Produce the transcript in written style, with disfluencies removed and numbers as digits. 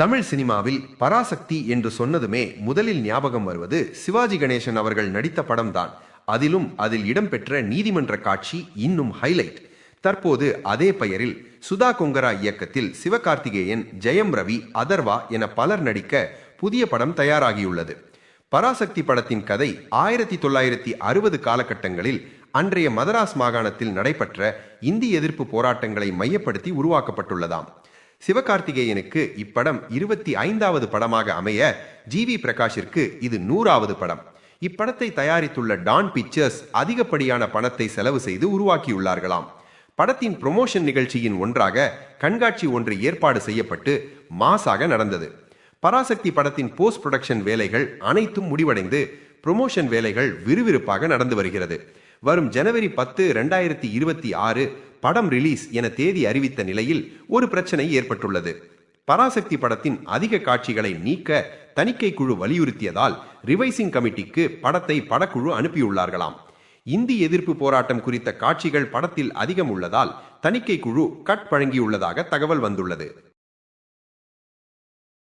தமிழ் சினிமாவில் பராசக்தி என்று சொன்னதுமே முதலில் ஞாபகம் வருவது சிவாஜி கணேசன் அவர்கள் நடித்த படம்தான். அதில் இடம்பெற்ற நீதிமன்ற காட்சி இன்னும் ஹைலைட். தற்போது அதே பெயரில் சுதா கொங்கரா இயக்கத்தில் சிவகார்த்திகேயன், ஜெயம் ரவி, அதர்வா என பலர் நடிக்க புதிய படம் தயாராகியுள்ளது. பராசக்தி படத்தின் கதை 1960 காலகட்டங்களில் அன்றைய மதராஸ் மாகாணத்தில் நடைபெற்ற இந்தி எதிர்ப்பு போராட்டங்களை மையப்படுத்தி உருவாக்கப்பட்டுள்ளதாம். சிவகார்த்திகேயனுக்கு இப்படம் 25வது படமாக அமைய, ஜி.வி. பிரகாஷிற்கு இது 100வது படம். இப்படத்தை தயாரித்துள்ள டான் பிக்சர்ஸ் அதிகப்படியான பணத்தை செலவு செய்து உருவாக்கியுள்ளார்களாம். படத்தின் ப்ரொமோஷன் நிகழ்ச்சியின் ஒன்றாக கண்காட்சி ஒன்று ஏற்பாடு செய்யப்பட்டு மாசாக நடந்தது. பராசக்தி படத்தின் போஸ்ட் புரொடக்ஷன் வேலைகள் அனைத்தும் முடிவடைந்து ப்ரொமோஷன் வேலைகள் விறுவிறுப்பாக நடந்து வருகிறது. வரும் ஜனவரி 10, 2026 படம் ரிலீஸ் என தேதி அறிவித்த நிலையில் ஒரு பிரச்சனை ஏற்பட்டுள்ளது. பராசக்தி படத்தின் அதிக காட்சிகளை நீக்க தணிக்கை குழு வலியுறுத்தியதால் ரிவைசிங் கமிட்டிக்கு படத்தை படக்குழு அனுப்பியுள்ளார்களாம். இந்தி எதிர்ப்பு போராட்டம் குறித்த காட்சிகள் படத்தில் அதிகம் உள்ளதால் தணிக்கை குழு கட் வழங்கியுள்ளதாக தகவல் வந்துள்ளது.